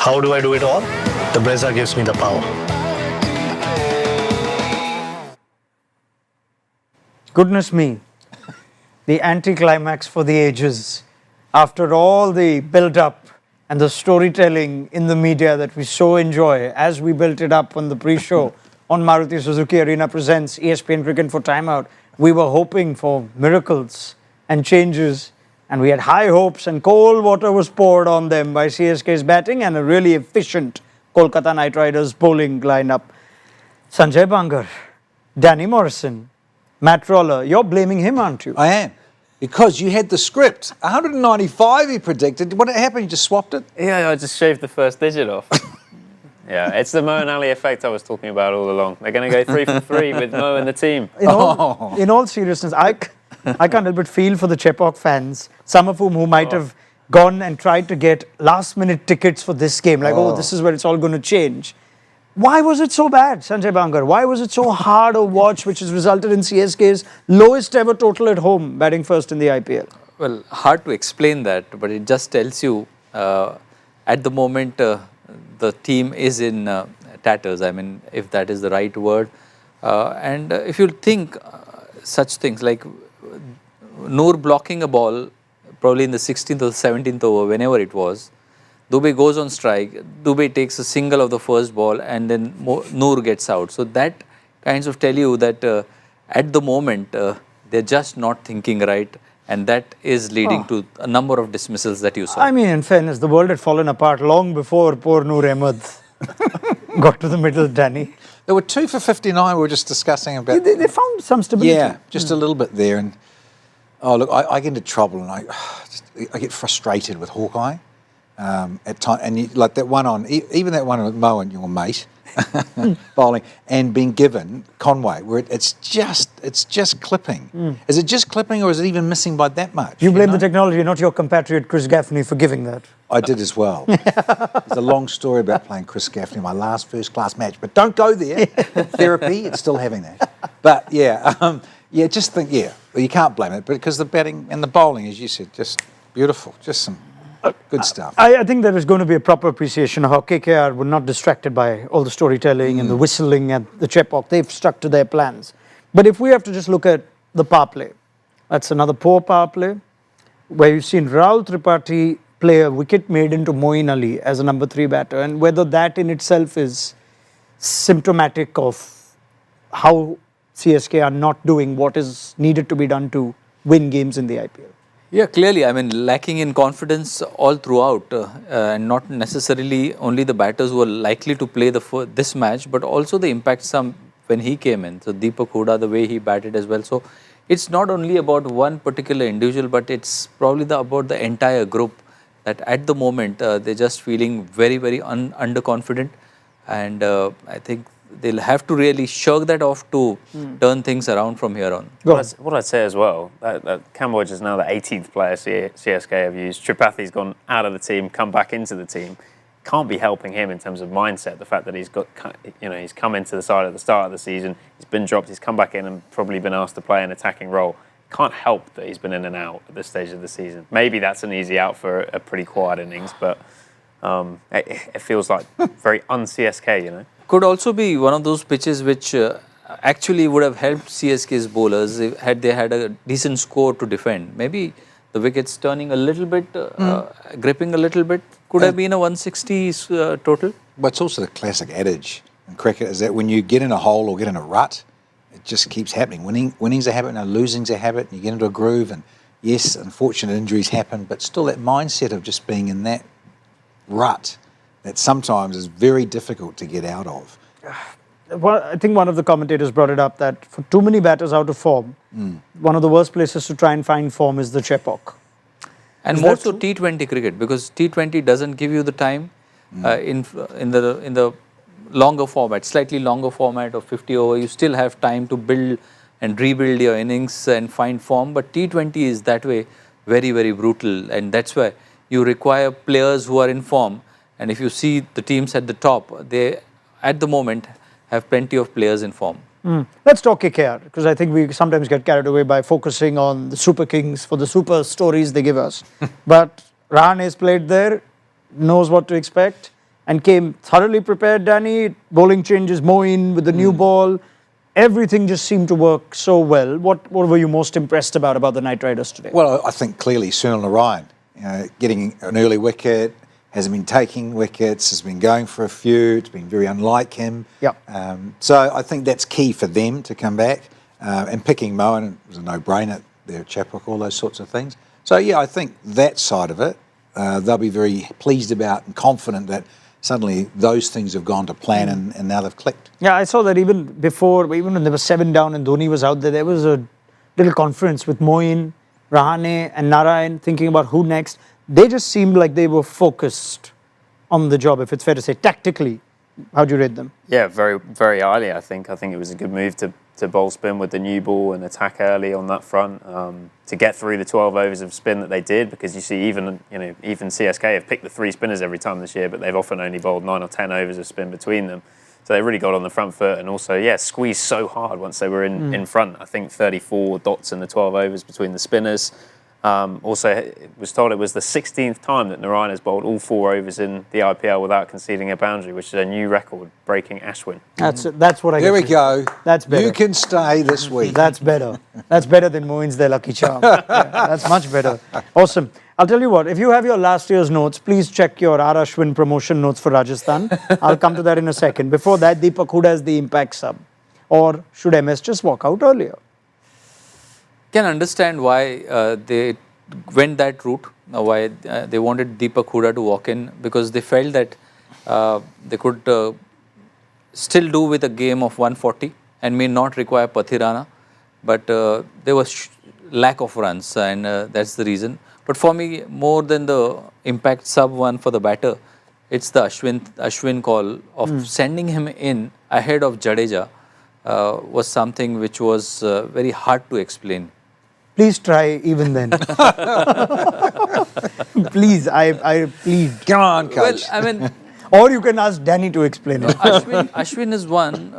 How do I do it all? The Brezza gives me the power. Goodness me, the anticlimax for the ages. After all the build-up and the storytelling in the media that we so enjoy, as we built it up on the pre-show on Maruti Suzuki Arena Presents ESPN Cricket for Timeout, we were hoping for miracles and changes, and we had high hopes, and cold water was poured on them by CSK's batting and a really efficient Kolkata Knight Riders bowling lineup. Sanjay Bangar, Danny Morrison, Matt Roller, you're blaming him, aren't you? I am. Because you had the script. 195 he predicted. What happened? You just swapped it? Yeah, I just shaved the first digit off. Yeah, it's the Mo and Ali effect I was talking about all along. They're going to go 3 for 3 with Mo and the team. In all seriousness, I can't help but feel for the Chepauk fans, some of whom might have gone and tried to get last-minute tickets for this game. Like, this is where it's all going to change. Why was it so bad, Sanjay Bangar? Why was it so hard a watch, which has resulted in CSK's lowest ever total at home, batting first in the IPL? Well, hard to explain that, but it just tells you at the moment the team is in tatters. I mean, if that is the right word. And if you think such things like Noor blocking a ball probably in the 16th or 17th over, whenever it was, Dubey goes on strike, Dubey takes a single of the first ball and then Noor gets out. So that kinds of tell you that at the moment they're just not thinking right, and that is leading to a number of dismissals that you saw. I mean, in fairness, the world had fallen apart long before poor Noor Ahmed got to the middle, Danny. There were 2 for 59 we were just discussing about. They found some stability. Yeah, just a little bit there. And look, I get into trouble and I get frustrated with Hawkeye. At times, and like that one on, even that one with Mo and your mate bowling, and being given Conway, where it's just clipping. Is it just clipping, or is it even missing by that much? You blame the technology, not your compatriot Chris Gaffney, for giving that. I did as well. There's a long story about playing Chris Gaffney, my last first-class match, but don't go there. Therapy, it's still having that. But yeah, just think, well, you can't blame it, but because the batting and the bowling, as you said, just beautiful, just some good stuff. I think there is going to be a proper appreciation of how KKR were not distracted by all the storytelling and the whistling at the Chepauk. They've stuck to their plans. But if we have to just look at the power play, that's another poor power play, where you've seen Rahul Tripathi play a wicket made into Moeen Ali as a number 3 batter, and whether that in itself is symptomatic of how CSK are not doing what is needed to be done to win games in the IPL. Yeah, clearly. I mean, lacking in confidence all throughout, and not necessarily only the batters who are likely to play this match, but also the impact when he came in. So Deepak Hooda, the way he batted as well. So it's not only about one particular individual, but it's probably about the entire group. That at the moment they're just feeling very, very underconfident, and I think they'll have to really shirk that off to turn things around from here on. What I'd say as well, that Cambodge is now the 18th player CSK have used. Tripathi's gone out of the team, come back into the team. Can't be helping him in terms of mindset. The fact that he's come into the side at the start of the season, he's been dropped, he's come back in and probably been asked to play an attacking role. Can't help that he's been in and out at this stage of the season. Maybe that's an easy out for a pretty quiet innings, but it feels like very un-CSK, you know. Could also be one of those pitches which actually would have helped CSK's bowlers had they had a decent score to defend. Maybe the wickets turning a little bit, gripping a little bit, could have been a 160 total. But it's also the classic adage in cricket is that when you get in a hole or get in a rut, it just keeps happening. Winning's a habit, and losing's a habit, and you get into a groove, and yes, unfortunate injuries happen, but still that mindset of just being in that rut that sometimes is very difficult to get out of. Well, I think one of the commentators brought it up that for too many batters out of form, one of the worst places to try and find form is the Chepauk. And more so T20 cricket, because T20 doesn't give you the time in the longer format, slightly longer format of 50 over. You still have time to build and rebuild your innings and find form. But T20 is that way very, very brutal, and that's why you require players who are in form. And if you see the teams at the top, they at the moment have plenty of players in form. Let's talk KKR, because I think we sometimes get carried away by focusing on the Super Kings for the super stories they give us. But Rahane has played there, knows what to expect. and came thoroughly prepared, Danny. Bowling changes, Moeen with the new ball. Everything just seemed to work so well. What were you most impressed about the Knight Riders today? Well, I think clearly Sunil Narayan, getting an early wicket, hasn't been taking wickets, has been going for a few. It's been very unlike him. Yep. So I think that's key for them to come back. And picking Moen was a no-brainer there at Chepauk, all those sorts of things. So yeah, I think that side of it, they'll be very pleased about and confident that suddenly those things have gone to plan and now they've clicked. Yeah, I saw that even when they were 7 down and Dhoni was out there was a little conference with Moeen, Rahane and Narayan thinking about who next. They just seemed like they were focused on the job, if it's fair to say. Tactically, how do you rate them? Yeah, very, very highly, I think. I think it was a good move to bowl spin with the new ball and attack early on that front to get through the 12 overs of spin that they did, because you see even CSK have picked the 3 spinners every time this year, but they've often only bowled 9 or 10 overs of spin between them. So they really got on the front foot and also, squeezed so hard once they were in front. I think 34 dots in the 12 overs between the spinners. Also, it was told it was the 16th time that Narayan has bowled all 4 overs in the IPL without conceding a boundary, which is a new record, breaking Ashwin. That's what I. There we go. That's better. You can stay this week. That's better. That's better than Moeen's their lucky charm. Yeah, that's much better. Awesome. I'll tell you what, if you have your last year's notes, please check your R. Ashwin promotion notes for Rajasthan. I'll come to that in a second. Before that, Deepak Hooda is the impact sub. Or should MS just walk out earlier? Can understand why they went that route, why they wanted Deepak Hooda to walk in, because they felt that they could still do with a game of 140 and may not require Pathirana, but there was lack of runs and that's the reason. But for me, more than the impact sub one for the batter, it's the Ashwin call of sending him in ahead of Jadeja was something which was very hard to explain. Please try even then. Please, I plead. Come on, coach. Well, I mean, Or you can ask Danny to explain it. Ashwin is one.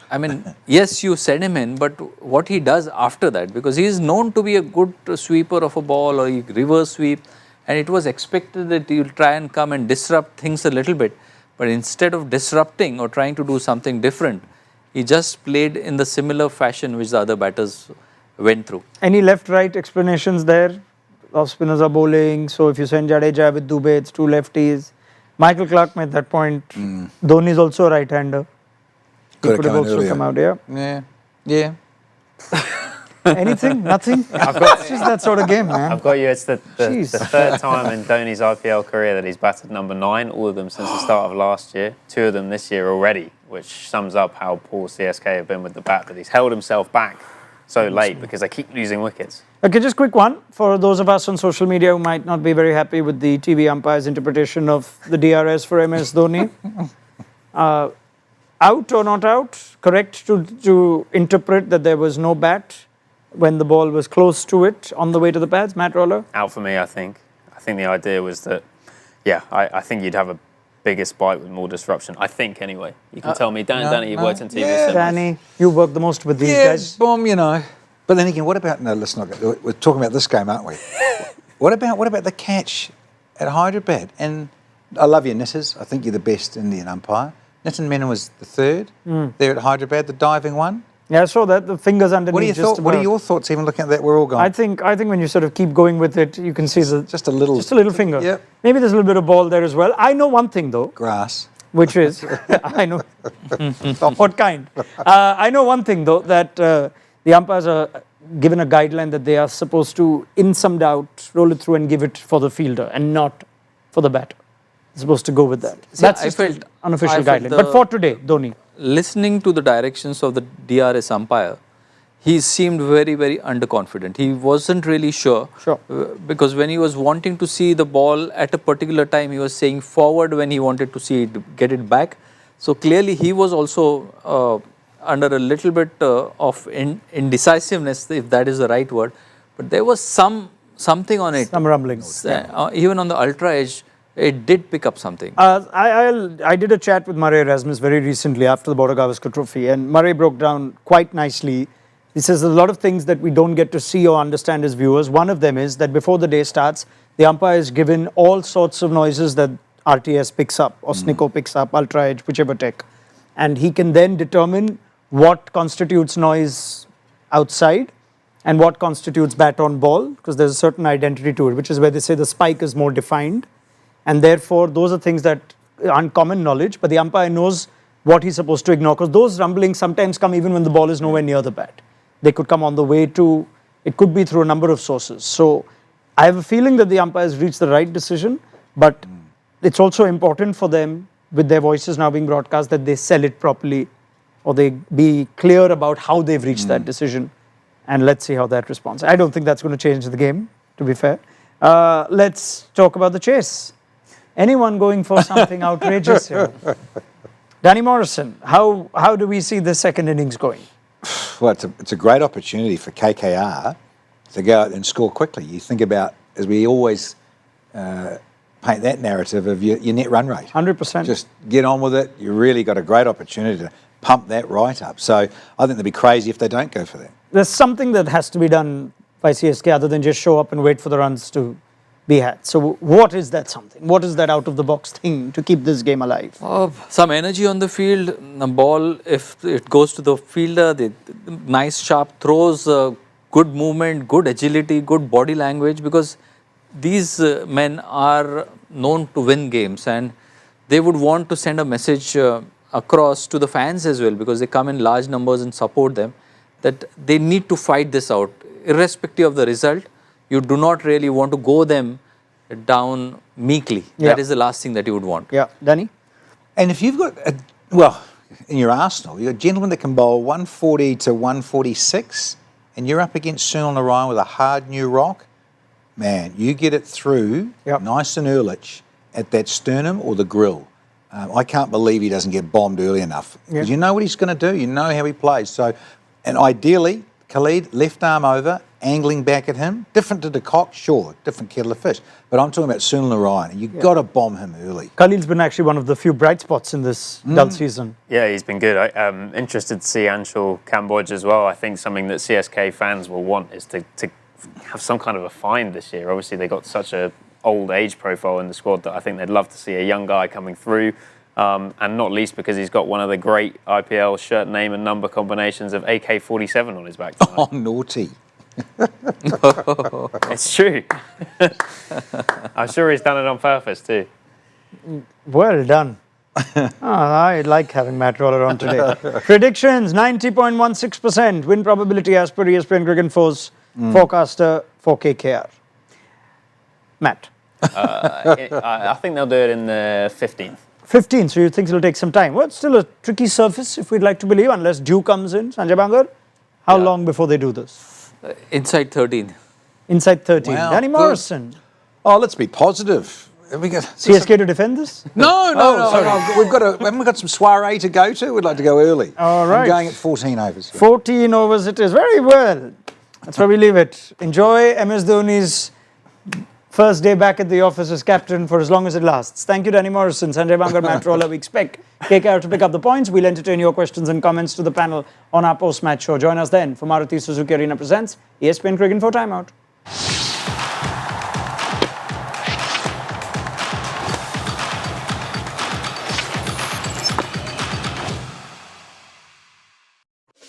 I mean, yes, you send him in, but what he does after that, because he is known to be a good sweeper of a ball or he reverse sweep, and it was expected that he will try and come and disrupt things a little bit. But instead of disrupting or trying to do something different, he just played in the similar fashion which the other batters went through. Any left-right explanations there? Off spinners are bowling, so if you send Jadeja with Dubey, it's 2 lefties. Michael Clark made that point. Dhoni is also a right-hander. He could have also come out, Yeah. Anything? Nothing? It's just that sort of game, man. I've got you. It's the Jeez. third time in Dhoni's IPL career that he's batted number 9, all of them since the start of last year, 2 of them this year already, which sums up how poor CSK have been with the bat, but he's held himself back so late because they keep losing wickets. Okay, just quick one. For those of us on social media who might not be very happy with the TV umpire's interpretation of the DRS for MS Dhoni. Out or not out? Correct to interpret that there was no bat when the ball was close to it on the way to the pads? Matt Roller? Out for me, I think. I think the idea was that, I think you'd have a bigger spike with more disruption. I think, anyway. You can tell me. Danny, you've worked in TV. Yeah. Danny, you work the most with these guys. Boom, But then again, what about, no, let's not go, we're talking about this game, aren't we? What about the catch at Hyderabad? And I love your Nitters. I think you're the best Indian umpire. Nitin Menon was the 3rd there at Hyderabad, the diving one. Yeah, I saw that. The fingers underneath. What are your thoughts even looking at that? We're all gone. I think when you sort of keep going with it, you can see just a little finger. Yep. Maybe there's a little bit of ball there as well. I know one thing though. Grass. Which is, I know. What kind? I know one thing though, that the umpires are given a guideline that they are supposed to, in some doubt, roll it through and give it for the fielder and not for the batter. They're supposed to go with that. That's just an unofficial guideline. But for today, Dhoni. Listening to the directions of the DRS umpire, he seemed very, very underconfident. He wasn't really sure. Because when he was wanting to see the ball at a particular time, he was saying forward when he wanted to see it, get it back. So clearly he was also under a little bit of indecisiveness, if that is the right word. But there was something on it. Some rumblings. Even on the ultra edge, it did pick up something. I did a chat with Murray Erasmus very recently after the Border Gavaskar Trophy, and Murray broke down quite nicely. He says there's a lot of things that we don't get to see or understand as viewers. One of them is that before the day starts, the umpire is given all sorts of noises that RTS picks up or Snicko picks up, Ultra Edge, whichever tech. And he can then determine what constitutes noise outside and what constitutes bat on ball, because there's a certain identity to it, which is where they say the spike is more defined. And therefore, those are things that aren't common knowledge, but the umpire knows what he's supposed to ignore, because those rumblings sometimes come even when the ball is nowhere near the bat. They could come on the way to, it could be through a number of sources. So I have a feeling that the umpires reached the right decision, but it's also important for them, with their voices now being broadcast, that they sell it properly, or they be clear about how they've reached that decision. And let's see how that responds. I don't think that's going to change the game, to be fair. Let's talk about the chase. Anyone going for something outrageous here? Danny Morrison, how do we see the second innings going? Well, it's a great opportunity for KKR to go out and score quickly. You think about, as we always paint that narrative of your net run rate. 100%. Just get on with it. You really got a great opportunity to pump that right up. So I think they'd be crazy if they don't go for that. There's something that has to be done by CSK other than just show up and wait for the runs to be had. So what is that something? What is that out of the box thing to keep this game alive? Some energy on the field, the ball, if it goes to the fielder, the nice sharp throws, good movement, good agility, good body language, because these men are known to win games, and they would want to send a message across to the fans as well, because they come in large numbers and support them, that they need to fight this out irrespective of the result. You do not really want to go them down meekly. Yeah. That is the last thing that you would want. Yeah, Danny? And if you've got, well, in your arsenal, you've got gentlemen that can bowl 140 to 146, and you're up against Sunil Narayan with a hard new rock, man, you get it through nice and early at that sternum or the grill. I can't believe he doesn't get bombed early enough, because you know what he's going to do, you know how he plays. So, and ideally, Khalid, left arm over, angling back at him. Different to De Kock, sure, different kettle of fish. But I'm talking about Sunil Narayan, and you've got to bomb him early. Khalil's been actually one of the few bright spots in this dull season. Yeah, he's been good. I'm interested to see Anshul Kamboj as well. I think something that CSK fans will want is to have some kind of a find this year. Obviously, they got such a old age profile in the squad that I think they'd love to see a young guy coming through. And not least because he's got one of the great IPL shirt name and number combinations of AK-47 on his back tonight. Oh, naughty. It's true. I'm sure he's done it on purpose too. Well done. I like having Matt Roller on today. Predictions, 90.16%. Win probability as per ESPN Cricket Force forecaster for KKR. Matt? I think they'll do it in the 15th. 15, so you think it'll take some time. Well, it's still a tricky surface, if we'd like to believe, unless Dew comes in. Sanjay Bangar, how long before they do this? Inside 13. Inside 13. Wow, Danny Morrison. Oh, let's be positive. Have we got CSK to defend this? No, haven't we got some soiree to go to? We'd like to go early. All right. I'm going at 14 overs. 14 overs it is. Very well. That's where we leave it. Enjoy MS Dhoni's first day back at the office as captain for as long as it lasts. Thank you, Danny Morrison, Sanjay Bangar, Matt Roller. We expect KKR to pick up the points. We'll entertain your questions and comments to the panel on our post-match show. Join us then for Maruti Suzuki Arena presents ESPN Cricket for Timeout.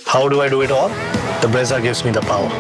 How do I do it all? The Brezza gives me the power.